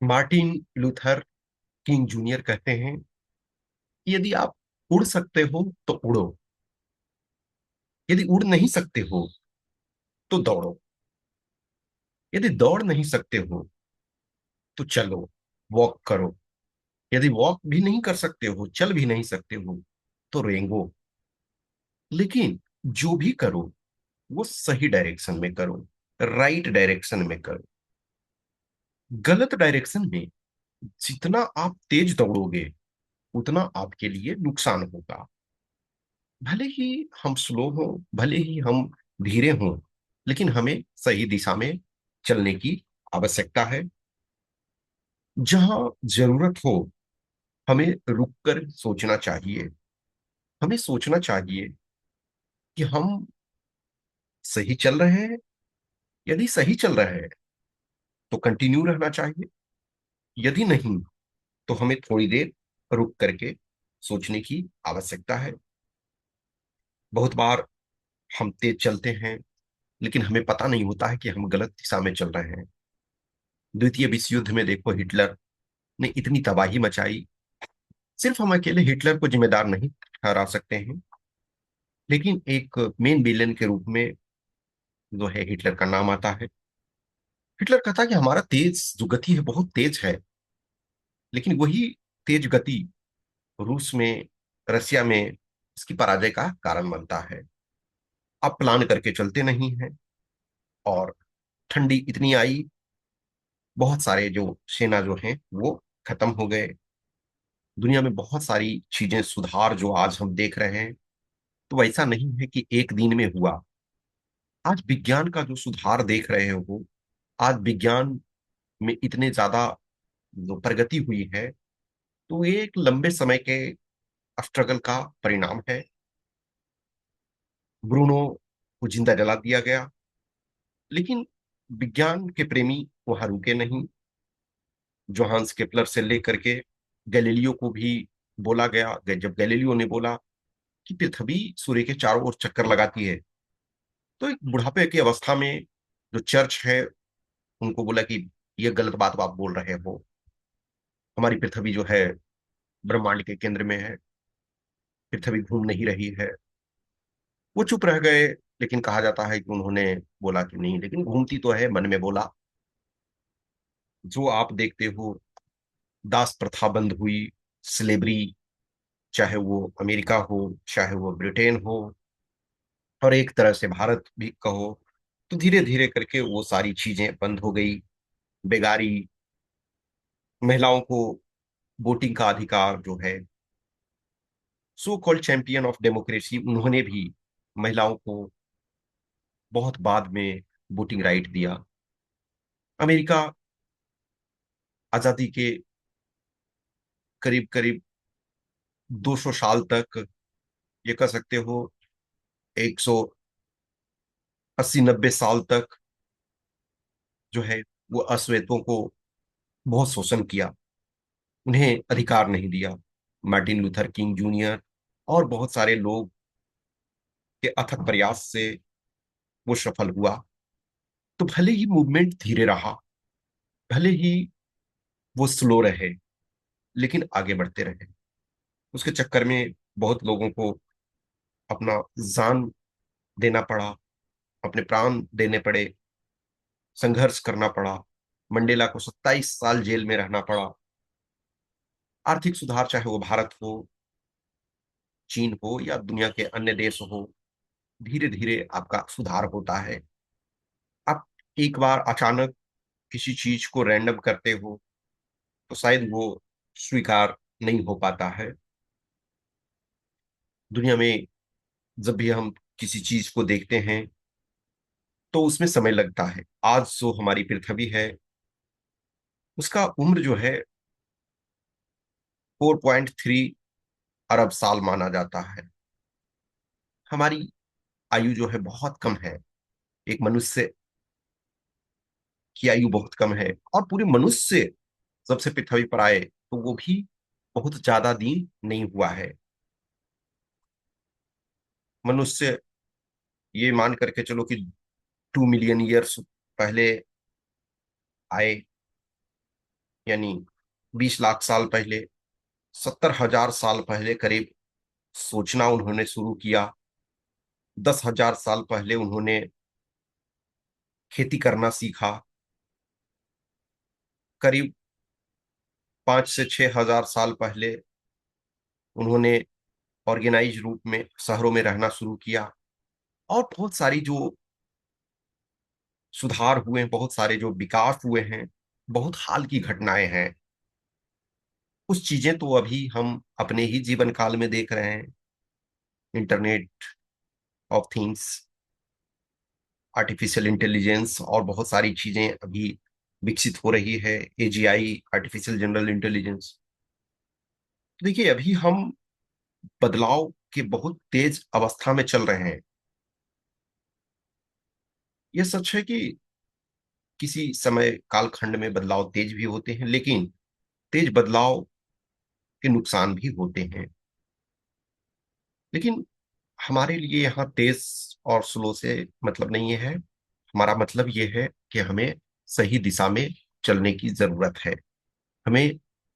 Martin Luther king junior कहते हैं कि यदि आप उड़ सकते हो तो उड़ो। यदि उड़ नहीं सकते हो तो दौड़ो। यदि दौड़ नहीं सकते हो तो चलो, वॉक करो। यदि वॉक भी नहीं कर सकते हो, चल भी नहीं सकते हो, तो रेंगो। लेकिन जो भी करो वो सही डायरेक्शन में करो, राइट डायरेक्शन में करो। गलत डायरेक्शन में जितना आप तेज दौड़ोगे उतना आपके लिए नुकसान होगा। भले ही हम स्लो हों, भले ही हम धीरे हों, लेकिन हमें सही दिशा में चलने की आवश्यकता है। जहां जरूरत हो हमें रुककर सोचना चाहिए। हमें सोचना चाहिए कि हम सही चल रहे हैं। यदि सही चल रहा है तो कंटिन्यू रहना चाहिए। यदि नहीं तो हमें थोड़ी देर रुक करके सोचने की आवश्यकता है। बहुत बार हम तेज चलते हैं लेकिन हमें पता नहीं होता है कि हम गलत दिशा में चल रहे हैं। द्वितीय विश्व युद्ध में देखो, हिटलर ने इतनी तबाही मचाई। सिर्फ हम अकेले हिटलर को जिम्मेदार नहीं ठहरा सकते हैं, लेकिन एक मेन विलेन के रूप में जो है हिटलर का नाम आता है। हिटलर कहता है कि हमारा तेज जो गति है बहुत तेज है, लेकिन वही तेज गति रूस में, रसिया में इसकी पराजय का कारण बनता है। आप प्लान करके चलते नहीं हैं, और ठंडी इतनी आई, बहुत सारे जो सेना जो हैं वो खत्म हो गए। दुनिया में बहुत सारी चीजें सुधार जो आज हम देख रहे हैं, तो वैसा नहीं है कि एक दिन में हुआ। आज विज्ञान का जो सुधार देख रहे हो, आज विज्ञान में इतने ज्यादा जो प्रगति हुई है, तो ये एक लंबे समय के स्ट्रगल का परिणाम है। ब्रूनो को जिंदा जला दिया गया, लेकिन विज्ञान के प्रेमी वहां रुके नहीं। जोहान्स केपलर से लेकर के गैलीलियो को भी बोला गया, जब गैलीलियो ने बोला कि पृथ्वी सूर्य के चारों ओर चक्कर लगाती है, तो एक बुढ़ापे की अवस्था में जो चर्च है उनको बोला कि ये गलत बात आप बोल रहे हो। हमारी पृथ्वी जो है ब्रह्मांड के केंद्र में है, पृथ्वी घूम नहीं रही है। वो चुप रह गए, लेकिन कहा जाता है कि उन्होंने बोला कि नहीं, लेकिन घूमती तो है, मन में बोला। जो आप देखते हो, दास प्रथा बंद हुई, स्लेवरी, चाहे वो अमेरिका हो, चाहे वो ब्रिटेन हो, और एक तरह से भारत भी कहो, तो धीरे धीरे करके वो सारी चीजें बंद हो गई। बेगारी, महिलाओं को वोटिंग का अधिकार जो है, so called champion of democracy, उन्होंने भी महिलाओं को बहुत बाद में वोटिंग राइट दिया। अमेरिका आजादी के करीब करीब 200 साल तक, ये कह सकते हो 180-90 साल तक जो है वो अश्वेतों को बहुत शोषण किया, उन्हें अधिकार नहीं दिया। मार्टिन लूथर किंग जूनियर और बहुत सारे लोग के अथक प्रयास से वो सफल हुआ। तो भले ही मूवमेंट धीरे रहा, भले ही वो स्लो रहे, लेकिन आगे बढ़ते रहे। उसके चक्कर में बहुत लोगों को अपना जान देना पड़ा, अपने प्राण देने पड़े, संघर्ष करना पड़ा। मंडेला को 27 साल जेल में रहना पड़ा। आर्थिक सुधार, चाहे वो भारत हो, चीन हो, या दुनिया के अन्य देश हो, धीरे धीरे आपका सुधार होता है। आप एक बार अचानक किसी चीज को रैंडम करते हो तो शायद वो स्वीकार नहीं हो पाता है। दुनिया में जब भी हम किसी चीज को देखते हैं तो उसमें समय लगता है। आज जो हमारी पृथ्वी है उसका उम्र जो है 4.3 अरब साल माना जाता है। हमारी आयु जो है बहुत कम है। एक मनुष्य की आयु बहुत कम है, और पूरे मनुष्य जब से पृथ्वी पर आए तो वो भी बहुत ज्यादा दिन नहीं हुआ है। मनुष्य, ये मान करके चलो कि 2 मिलियन ईयर्स पहले आए, यानी 20 लाख साल पहले, 70,000 साल पहले करीब सोचना उन्होंने शुरू किया। 10,000 साल पहले उन्होंने खेती करना सीखा। करीब 5 से 6 हजार साल पहले उन्होंने ऑर्गेनाइज रूप में शहरों में रहना शुरू किया। और बहुत सारी जो सुधार हुए, बहुत सारे जो विकास हुए हैं, बहुत हाल की घटनाएं हैं। कुछ चीजें तो अभी हम अपने ही जीवन काल में देख रहे हैं। Internet of things, artificial intelligence और बहुत सारी चीजें अभी विकसित हो रही है। AGI, artificial general intelligence. देखिए, अभी हम बदलाव के बहुत तेज अवस्था में चल रहे हैं। यह सच है कि किसी समय कालखंड में बदलाव तेज भी होते हैं, लेकिन तेज बदलाव के नुकसान भी होते हैं। लेकिन हमारे लिए यहाँ तेज और स्लो से मतलब नहीं है। हमारा मतलब ये है कि हमें सही दिशा में चलने की जरूरत है। हमें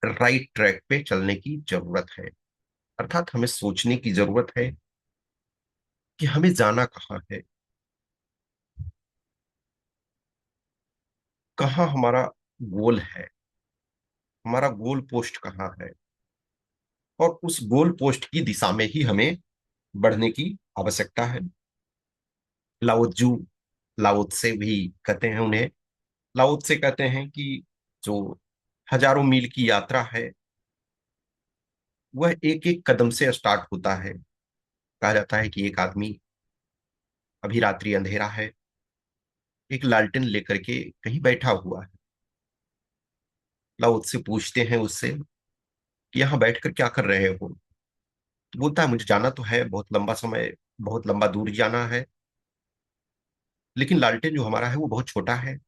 राइट ट्रैक पे चलने की जरूरत है। अर्थात हमें सोचने की जरूरत है कि हमें जाना कहाँ है, कहाँ हमारा गोल है, हमारा गोल पोस्ट कहाँ है। और उस गोल पोस्ट की दिशा में ही हमें बढ़ने की आवश्यकता है। लाओत्जू, लाओत्से भी कहते हैं उन्हें। लाओत्से कहते हैं कि जो हजारों मील की यात्रा है, वह एक एक कदम से स्टार्ट होता है। कहा जाता है कि एक आदमी, अभी रात्रि अंधेरा है, एक लालटेन लेकर के कहीं बैठा हुआ है। लाओत्से पूछते हैं उससे कि यहाँ बैठकर क्या कर रहे हो। तो बोलता है, मुझे जाना तो है, बहुत लंबा समय, बहुत लंबा दूर जाना है, लेकिन लालटेन जो हमारा है वो बहुत छोटा है।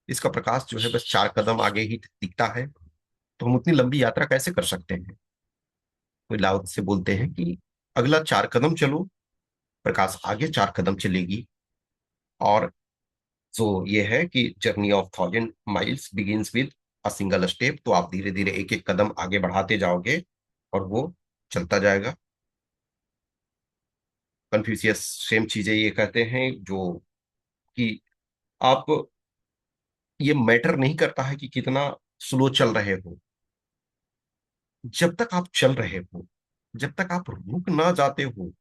इसका प्रकाश जो है बस 4 कदम आगे ही दिखता है, तो हम उतनी लंबी यात्रा कैसे कर सकते हैं। तो लाउत से बोलते हैं कि अगला 4 कदम चलो, प्रकाश आगे 4 कदम चलेगी। और जो ये है कि journey of 1,000 miles begins with a single step, तो आप धीरे धीरे एक एक कदम आगे बढ़ाते जाओगे और वो चलता जाएगा। कन्फ्यूशियस सेम चीजें ये कहते हैं, जो कि आप, ये मैटर नहीं करता है कि कितना स्लो चल रहे हो, जब तक आप चल रहे हो, जब तक आप रुक ना जाते हो,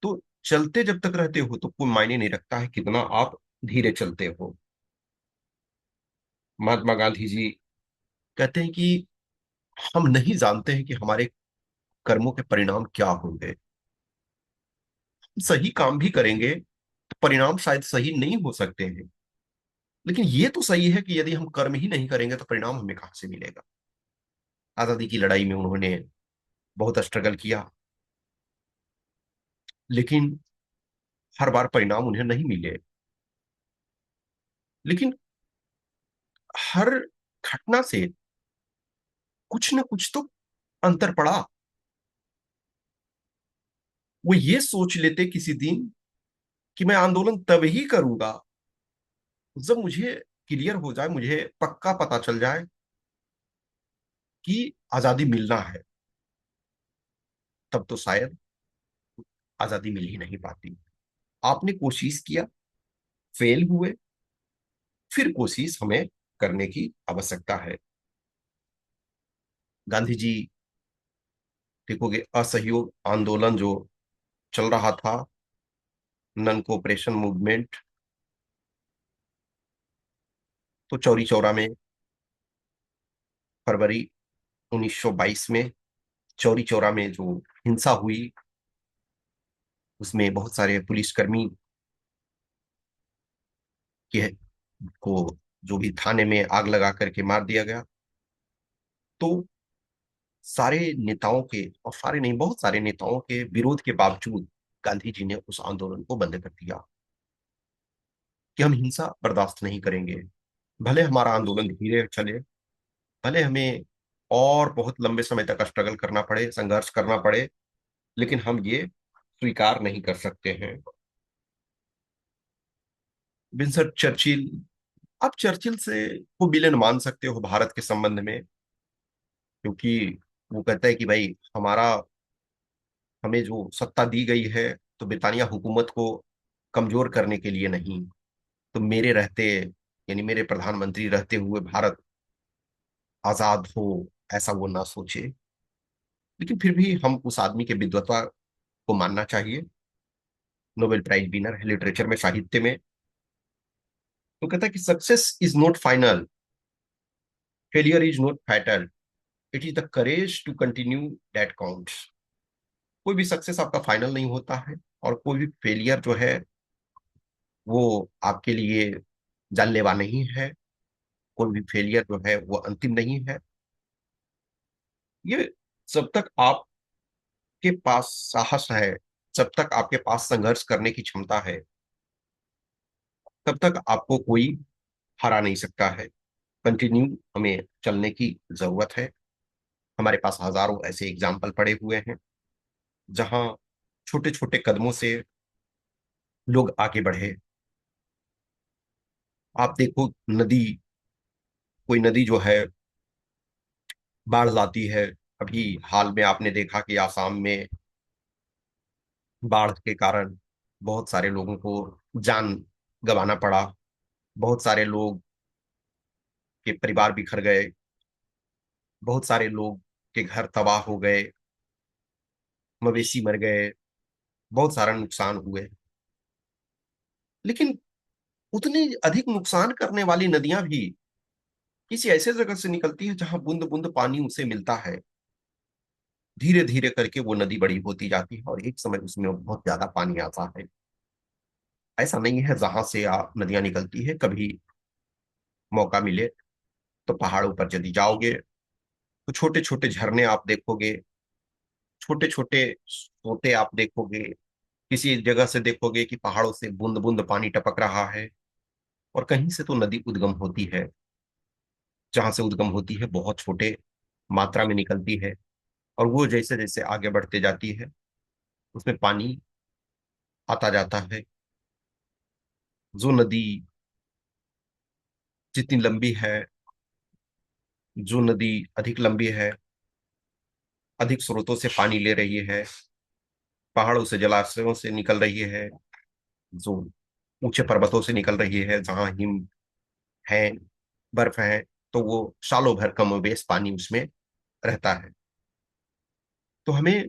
तो चलते जब तक रहते हो तो कोई मायने नहीं रखता है कितना आप धीरे चलते हो। महात्मा गांधी जी कहते हैं कि हम नहीं जानते हैं कि हमारे कर्मों के परिणाम क्या होंगे। हम सही काम भी करेंगे तो परिणाम शायद सही नहीं हो सकते हैं, लेकिन ये तो सही है कि यदि हम कर्म ही नहीं करेंगे तो परिणाम हमें कहां से मिलेगा। आजादी की लड़ाई में उन्होंने बहुत स्ट्रगल किया, लेकिन हर बार परिणाम उन्हें नहीं मिले। लेकिन हर घटना से कुछ ना कुछ तो अंतर पड़ा। वो ये सोच लेते किसी दिन कि मैं आंदोलन तब ही करूंगा जब मुझे क्लियर हो जाए, मुझे पक्का पता चल जाए कि आजादी मिलना है। तब तो शायद आजादी मिल ही नहीं पाती। आपने कोशिश किया, फेल हुए, फिर कोशिश हमें करने की आवश्यकता है। गांधी जी, देखोगे, असहयोग आंदोलन जो चल रहा था, नन कोऑपरेशन मूवमेंट, तो चौरी चौरा में फरवरी 1922 में चौरी चौरा में जो हिंसा हुई, उसमें बहुत सारे पुलिसकर्मी के को जो भी थाने में आग लगा करके मार दिया गया। तो सारे नेताओं के, और सारे नहीं, बहुत सारे नेताओं के विरोध के बावजूद गांधी जी ने उस आंदोलन को बंद कर दिया कि हम हिंसा बर्दाश्त नहीं करेंगे। भले हमारा आंदोलन धीरे चले, भले हमें और बहुत लंबे समय तक स्ट्रगल करना पड़े, संघर्ष करना पड़े, लेकिन हम ये स्वीकार नहीं कर सकते हैं। विंस्टन चर्चिल, आप चर्चिल से को विलेन मान सकते हो भारत के संबंध में, क्योंकि वो कहता है कि भाई हमारा हमें जो सत्ता दी गई है तो ब्रिटानिया हुकूमत को कमजोर करने के लिए नहीं, तो मेरे रहते यानी मेरे प्रधानमंत्री रहते हुए भारत आजाद हो, ऐसा वो ना सोचे। लेकिन फिर भी हम उस आदमी के विद्वता को मानना चाहिए। नोबेल प्राइज विनर है लिटरेचर में, साहित्य में। तो कहता है कि success is not final, failure is not fatal, it is the courage to continue that counts. कोई भी सक्सेस आपका फाइनल नहीं होता है, और कोई भी फेलियर जो है वो आपके लिए जानलेवा नहीं है। कोई भी फेलियर जो है वो अंतिम नहीं है। ये जब तक आपके पास साहस है, जब तक आपके पास संघर्ष करने की क्षमता है, तब तक आपको कोई हरा नहीं सकता है। कंटिन्यू हमें चलने की जरूरत है। हमारे पास हजारों ऐसे एग्जाम्पल पड़े हुए हैं जहां छोटे छोटे कदमों से लोग आगे बढ़े। आप देखो, नदी, कोई नदी जो है बाढ़ लाती है। अभी हाल में आपने देखा कि आसाम में बाढ़ के कारण बहुत सारे लोगों को जान गंवाना पड़ा। बहुत सारे लोग के परिवार बिखर गए। बहुत सारे लोग के घर तबाह हो गए। मवेशी मर गए। बहुत सारा नुकसान हुए। लेकिन उतनी अधिक नुकसान करने वाली नदियां भी किसी ऐसे जगह से निकलती है जहां बूंद बूंद पानी उसे मिलता है। धीरे धीरे करके वो नदी बड़ी होती जाती है और एक समय उसमें बहुत ज्यादा पानी आता है। ऐसा नहीं है, जहां से नदियां निकलती है, कभी मौका मिले तो पहाड़ों पर यदि जाओगे तो छोटे छोटे झरने आप देखोगे। छोटे छोटे सोते आप देखोगे। किसी जगह से देखोगे कि पहाड़ों से बूंद बूंद पानी टपक रहा है। और कहीं से तो नदी उद्गम होती है। जहां से उद्गम होती है बहुत छोटे मात्रा में निकलती है। और वो जैसे जैसे आगे बढ़ते जाती है उसमें पानी आता जाता है। जो नदी जितनी लंबी है, जो नदी अधिक लंबी है, अधिक स्रोतों से पानी ले रही है, पहाड़ों से जलाशयों से निकल रही है, जो ऊंचे पर्वतों से निकल रही है जहां हिम है, बर्फ है, तो वो सालों भर कमोबेश पानी उसमें रहता है। तो हमें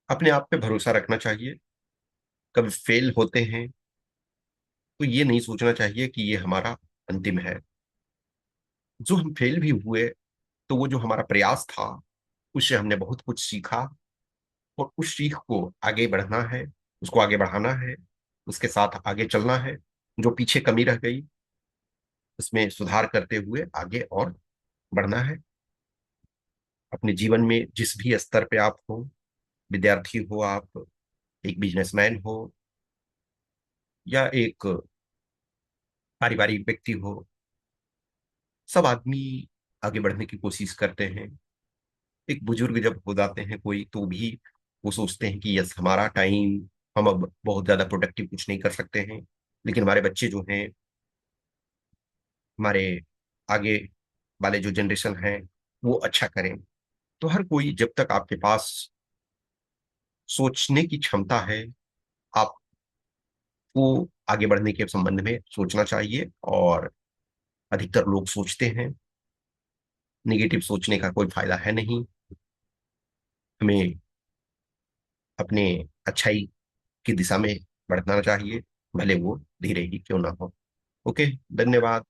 अपने आप पे भरोसा रखना चाहिए। कभी फेल होते हैं तो ये नहीं सोचना चाहिए कि ये हमारा अंतिम है। जो हम फेल भी हुए तो वो जो हमारा प्रयास था उससे हमने बहुत कुछ सीखा, और उस सीख को आगे बढ़ना है, उसको आगे बढ़ाना है, उसके साथ आगे चलना है। जो पीछे कमी रह गई उसमें सुधार करते हुए आगे और बढ़ना है। अपने जीवन में जिस भी स्तर पे आप हो, विद्यार्थी हो आप, एक बिजनेसमैन हो, या एक पारिवारिक व्यक्ति हो, सब आदमी आगे बढ़ने की कोशिश करते हैं। एक बुजुर्ग जब हो जाते हैं कोई, तो भी वो सोचते हैं कि यस हमारा टाइम, हम अब बहुत ज्यादा प्रोडक्टिव कुछ नहीं कर सकते हैं, लेकिन हमारे बच्चे जो हैं, हमारे आगे वाले जो जनरेशन है वो अच्छा करें। तो हर कोई, जब तक आपके पास सोचने की क्षमता है, आपको आगे बढ़ने के संबंध में सोचना चाहिए। और अधिकतर लोग सोचते हैं, निगेटिव सोचने का कोई फायदा है नहीं। हमें अपने अच्छाई की दिशा में बढ़ना चाहिए, भले वो धीरे ही क्यों ना हो। ओके, धन्यवाद।